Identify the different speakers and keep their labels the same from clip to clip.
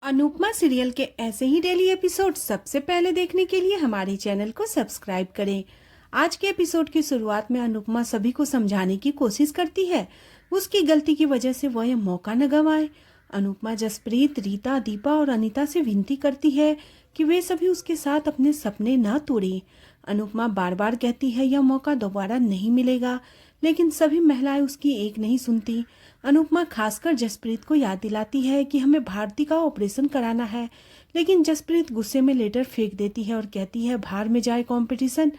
Speaker 1: Anupama serial के ऐसे ही daily episode सबसे पहले देखने के लिए हमारे चैनल को सब्सक्राइब करें। आज के एपिसोड की शुरुआत में अनुपमा सभी को समझाने की कोशिश करती है। उसकी गलती की वजह से वह यह मौका न गंवाए। अनुपमा जसप्रीत, रीता, दीपा और अनीता से विनती करती है कि वे सभी उसके साथ अपने सपने न तोड़ें। अनुपमा बार बार कहती है यह मौका दोबारा नहीं मिलेगा, लेकिन सभी महिलाएं उसकी एक नहीं सुनती। अनुपमा खासकर जसप्रीत को याद दिलाती है कि हमें भारती का ऑपरेशन कराना है, लेकिन जसप्रीत गुस्से में लेटर फेंक देती है और कहती है बाहर में जाए कंपटीशन।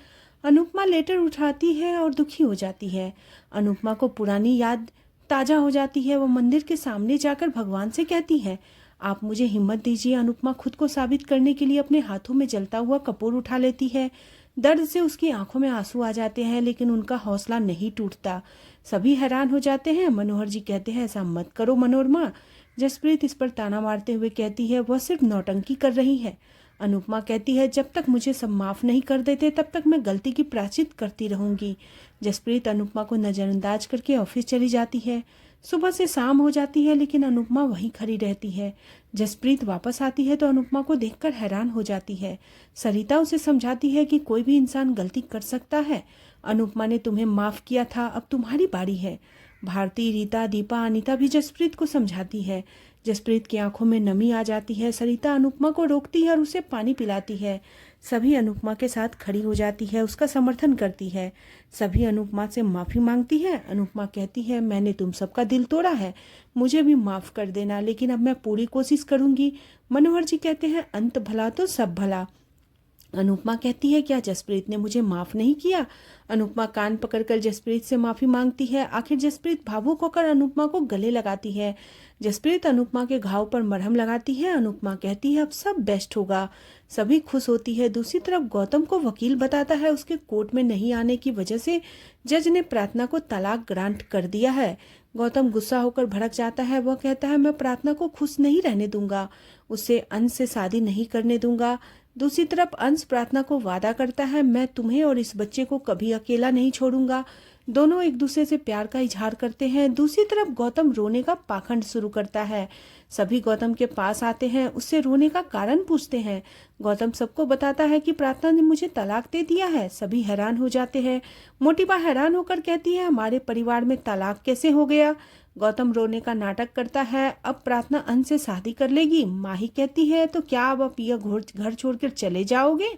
Speaker 1: अनुपमा लेटर उठाती है और दुखी हो जाती है। अनुपमा को पुरानी याद ताजा हो जाती है। वो मंदिर के सामने जाकर भगवान से कहती है, आप मुझे हिम्मत दीजिए। अनुपमा खुद को साबित करने के लिए अपने हाथों में जलता हुआ कपूर उठा लेती है। दर्द से उसकी आंखों में आंसू आ जाते हैं, लेकिन उनका हौसला नहीं टूटता। सभी हैरान हो जाते हैं। मनोहर जी कहते हैं ऐसा मत करो मनोरमा। जसप्रीत इस पर ताना मारते हुए कहती है वह सिर्फ नौटंकी कर रही है। अनुपमा कहती है जब तक मुझे सब माफ नहीं कर देते तब तक मैं गलती की प्रायश्चित करती रहूंगी। जसप्रीत अनुपमा को नजरअंदाज करके ऑफिस चली जाती है। सुबह से शाम हो जाती है, लेकिन अनुपमा वहीं खड़ी रहती है। जसप्रीत वापस आती है तो अनुपमा को देखकर हैरान हो जाती है। सरिता उसे समझाती है कि कोई भी इंसान गलती कर सकता है। अनुपमा ने तुम्हें माफ किया था, अब तुम्हारी बारी है। भारती, रीता, दीपा, अनीता भी जसप्रीत को समझाती है। जसप्रीत की आंखों में नमी आ जाती है। सरिता अनुपमा को रोकती है और उसे पानी पिलाती है। सभी अनुपमा के साथ खड़ी हो जाती है, उसका समर्थन करती है। सभी अनुपमा से माफी मांगती है। अनुपमा कहती है मैंने तुम सबका दिल तोड़ा है, मुझे भी माफ कर देना, लेकिन अब मैं पूरी कोशिश करूंगी। मनोहर जी कहते हैं अंत भला तो सब भला। अनुपमा कहती है क्या जसप्रीत ने मुझे माफ नहीं किया? अनुपमा कान पकड़कर जसप्रीत से माफी मांगती है। आखिर जसप्रीत भावुक होकर अनुपमा को गले लगाती है। जसप्रीत अनुपमा के घाव पर मरहम लगाती है। अनुपमा कहती है अब सब बेस्ट होगा। सभी खुश होती है। दूसरी तरफ गौतम को वकील बताता है उसके कोर्ट में नहीं आने की वजह से जज ने प्रार्थना को तलाक ग्रांट कर दिया है। गौतम गुस्सा होकर भड़क जाता है। वह कहता है मैं प्रार्थना को खुश नहीं रहने दूंगा, उससे अंश से शादी नहीं करने दूंगा। दूसरी तरफ अंश प्रार्थना को वादा करता है मैं तुम्हें और इस बच्चे को कभी अकेला नहीं छोड़ूंगा। दोनों एक दूसरे से प्यार का इजहार करते हैं। दूसरी तरफ गौतम रोने का पाखंड शुरू करता है। सभी गौतम के पास आते हैं, उससे रोने का कारण पूछते हैं। गौतम सबको बताता है कि प्रार्थना ने मुझे तलाक दे दिया है। सभी हैरान हो जाते हैं। मोटीबा हैरान होकर कहती है हमारे परिवार में तलाक कैसे हो गया? गौतम रोने का नाटक करता है। अब प्रार्थना अंश से शादी कर लेगी। माही कहती है तो क्या अब यह घर छोड़कर चले जाओगे?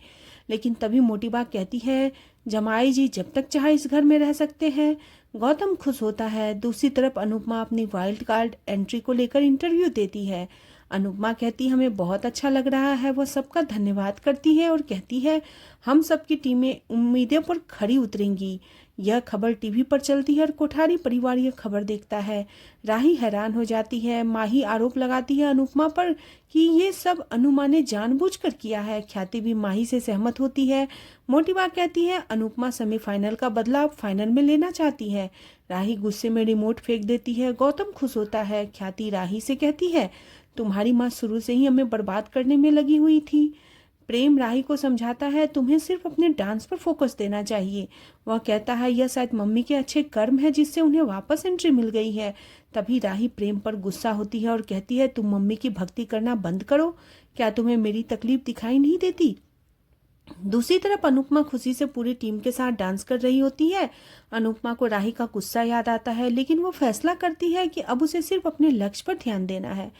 Speaker 1: लेकिन तभी मोटीबा कहती है जमाई जी जब तक चाहे इस घर में रह सकते हैं। गौतम खुश होता है। दूसरी तरफ अनुपमा अपनी वाइल्ड कार्ड एंट्री को लेकर इंटरव्यू देती है। अनुपमा कहती हमें बहुत अच्छा लग रहा है। वह सबका धन्यवाद करती है और कहती है हम सबकी टीमें उम्मीदों पर खरी उतरेंगी। यह खबर टीवी पर चलती है और कोठारी परिवार यह खबर देखता है। राही हैरान हो जाती है। माही आरोप लगाती है अनुपमा पर कि ये सब अनुमा ने जानबूझकर किया है। ख्याति भी माही से सहमत होती है। मोटीबा कहती है अनुपमा सेमीफाइनल का बदला अब फाइनल में लेना चाहती है। राही गुस्से में रिमोट फेंक देती है। गौतम खुश होता है। ख्याति राही से कहती है तुम्हारी माँ शुरू से ही हमें बर्बाद करने में लगी हुई थी। प्रेम राही को समझाता है तुम्हें सिर्फ अपने डांस पर फोकस देना चाहिए। वह कहता है यह शायद मम्मी के अच्छे कर्म है जिससे उन्हें वापस एंट्री मिल गई है। तभी राही प्रेम पर गुस्सा होती है और कहती है तुम मम्मी की भक्ति करना बंद करो। क्या तुम्हें मेरी तकलीफ दिखाई नहीं देती? दूसरी तरफ अनुपमा खुशी से पूरी टीम के साथ डांस कर रही होती है। अनुपमा को राही का गुस्सा याद आता है, लेकिन वो फैसला करती है कि अब उसे सिर्फ अपने लक्ष्य पर ध्यान देना है।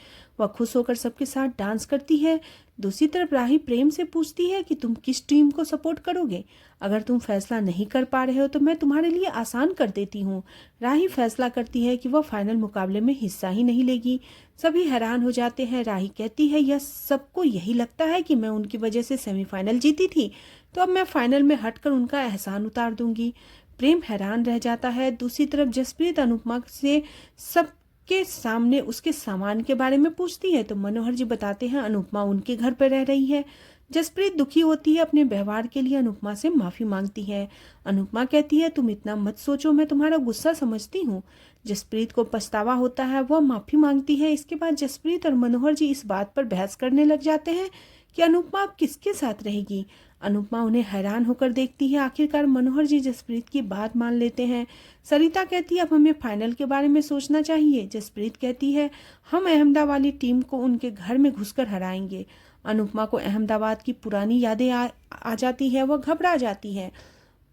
Speaker 1: वह खुश होकर सबके साथ डांस करती है। दूसरी तरफ राही प्रेम से पूछती है कि तुम किस टीम को सपोर्ट करोगे? अगर तुम फैसला नहीं कर पा रहे हो तो मैं तुम्हारे लिए आसान कर देती हूँ। राही फैसला करती है कि वह फाइनल मुकाबले में हिस्सा ही नहीं लेगी। सभी हैरान हो जाते हैं। राही कहती है यह सबको यही लगता है कि मैं उनकी वजह से सेमीफाइनल जीती थी, तो अब मैं फाइनल में हटकर उनका एहसान उतार दूंगी। प्रेम हैरान रह जाता है। दूसरी तरफ जसप्रीत अनुपमा से सब के सामने उसके सामान के बारे में पूछती है तो मनोहर जी बताते हैं अनुपमा उनके घर पर रह रही है। जसप्रीत दुखी होती है। अपने व्यवहार के लिए अनुपमा से माफी मांगती है। अनुपमा कहती है तुम इतना मत सोचो, मैं तुम्हारा गुस्सा समझती हूँ। जसप्रीत को पछतावा होता है। वह माफी मांगती है। इसके बाद जसप्रीत और मनोहर जी इस बात पर बहस करने लग जाते हैं कि अनुपमा अब किसके साथ रहेगी। अनुपमा उन्हें हैरान होकर देखती है। आखिरकार मनोहर जी जसप्रीत की बात मान लेते हैं। सरिता कहती है अब हमें फाइनल के बारे में सोचना चाहिए। जसप्रीत कहती है हम अहमदाबाद वाली टीम को उनके घर में घुसकर हराएंगे। अनुपमा को अहमदाबाद की पुरानी यादें आ जाती है। वह घबरा जाती है।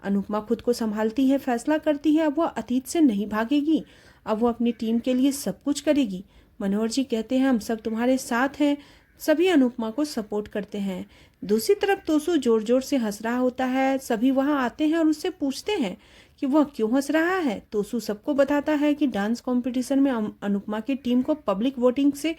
Speaker 1: अनुपमा खुद को संभालती है, फैसला करती है अब वह अतीत से नहीं भागेगी। अब वो अपनी टीम के लिए सब कुछ करेगी। मनोहर जी कहते हैं हम सब तुम्हारे साथ हैं। सभी अनुपमा को सपोर्ट करते हैं। दूसरी तरफ तोसू जोर जोर से हंस रहा होता है। सभी वहां आते हैं और उससे पूछते हैं कि वह क्यों हंस रहा है। तोसू सबको बताता है कि डांस कंपटीशन में अनुपमा की टीम को पब्लिक वोटिंग से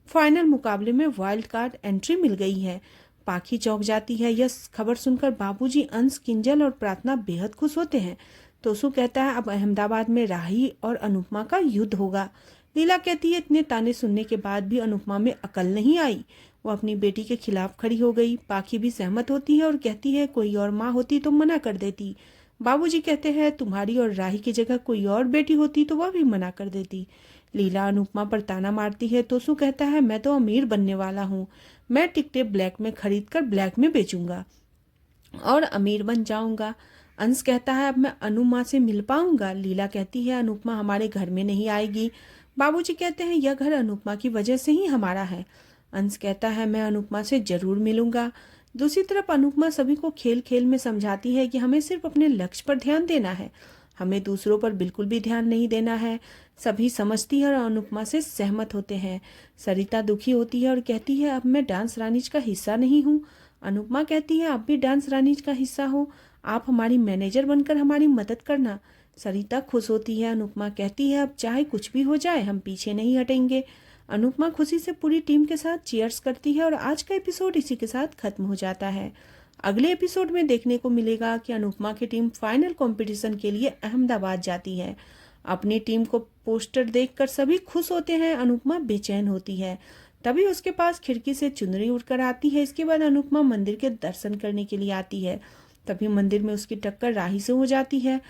Speaker 1: फाइनल मुकाबले में वाइल्ड कार्ड एंट्री मिल गई है। पाखी चौंक जाती है। यह खबर सुनकर बाबूजी, अंश, किंजल और प्रार्थना बेहद खुश होते हैं। तोसू कहता है अब अहमदाबाद में राही और अनुपमा का युद्ध होगा। लीला कहती है इतने ताने सुनने के बाद भी अनुपमा में अकल नहीं आई। वो अपनी बेटी के खिलाफ खड़ी हो गई। पाखी भी सहमत होती है और कहती है कोई और माँ होती तो मना कर देती। बाबूजी कहते हैं तुम्हारी और राही की जगह कोई और बेटी होती तो वह भी मना कर देती। लीला अनुपमा पर ताना मारती है। तोसू कहता है मैं तो अमीर बनने वाला हूँ। मैं टिकटें ब्लैक में खरीद कर ब्लैक में बेचूंगा और अमीर बन जाऊंगा। अंश कहता है अब मैं अनु माँ से मिल पाऊंगा। लीला कहती है अनुपमा हमारे घर में नहीं आएगी। बाबूजी कहते हैं यह घर अनुपमा की वजह से ही हमारा है। अंश कहता है मैं अनुपमा से जरूर मिलूंगा। दूसरी तरफ अनुपमा सभी को खेल खेल में समझाती है कि हमें सिर्फ अपने लक्ष्य पर ध्यान देना है, हमें दूसरों पर बिल्कुल भी ध्यान नहीं देना है। सभी समझती है और अनुपमा से सहमत होते हैं। सरिता दुखी होती है और कहती है अब मैं डांस रानीज का हिस्सा नहीं हूँ। अनुपमा कहती है आप भी डांस रानीज का हिस्सा हो। आप हमारी मैनेजर बनकर हमारी मदद करना। सरिता खुश होती है। अनुपमा कहती है अब चाहे कुछ भी हो जाए हम पीछे नहीं हटेंगे। अनुपमा खुशी से पूरी टीम के साथ चीयर्स करती है और आज का एपिसोड इसी के साथ खत्म हो जाता है। अगले एपिसोड में देखने को मिलेगा कि अनुपमा की टीम फाइनल कंपटीशन के लिए अहमदाबाद जाती है। अपनी टीम को पोस्टर देखकर सभी खुश होते हैं। अनुपमा बेचैन होती है। तभी उसके पास खिड़की से चुनरी उड़कर आती है। इसके बाद अनुपमा मंदिर के दर्शन करने के लिए आती है। तभी मंदिर में उसकी टक्कर राही से हो जाती है।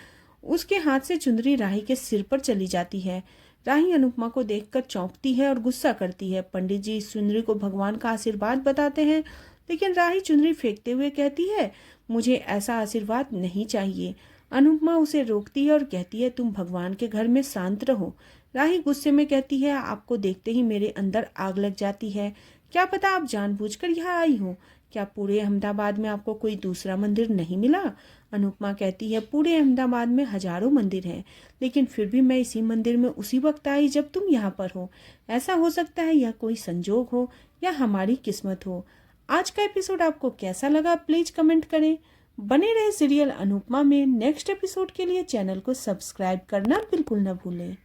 Speaker 1: उसके हाथ से चुनरी राही के सिर पर चली जाती है। राही अनुपमा को देखकर चौंकती है और गुस्सा करती है। पंडित जी इस चुनरी को भगवान का आशीर्वाद बताते हैं, लेकिन राही चुनरी फेंकते हुए कहती है मुझे ऐसा आशीर्वाद नहीं चाहिए। अनुपमा उसे रोकती है और कहती है तुम भगवान के घर में शांत रहो। राही गुस्से में कहती है आपको देखते ही मेरे अंदर आग लग जाती है। क्या पता आप जानबूझकर यहाँ आई हो। क्या पूरे अहमदाबाद में आपको कोई दूसरा मंदिर नहीं मिला। अनुपमा कहती है पूरे अहमदाबाद में हजारों मंदिर हैं, लेकिन फिर भी मैं इसी मंदिर में उसी वक्त आई जब तुम यहाँ पर हो। ऐसा हो सकता है यह कोई संजोग हो या हमारी किस्मत हो। आज का एपिसोड आपको कैसा लगा प्लीज कमेंट करें। बने रहे सीरियल अनुपमा में नेक्स्ट एपिसोड के लिए चैनल को सब्सक्राइब करना बिल्कुल न भूलें।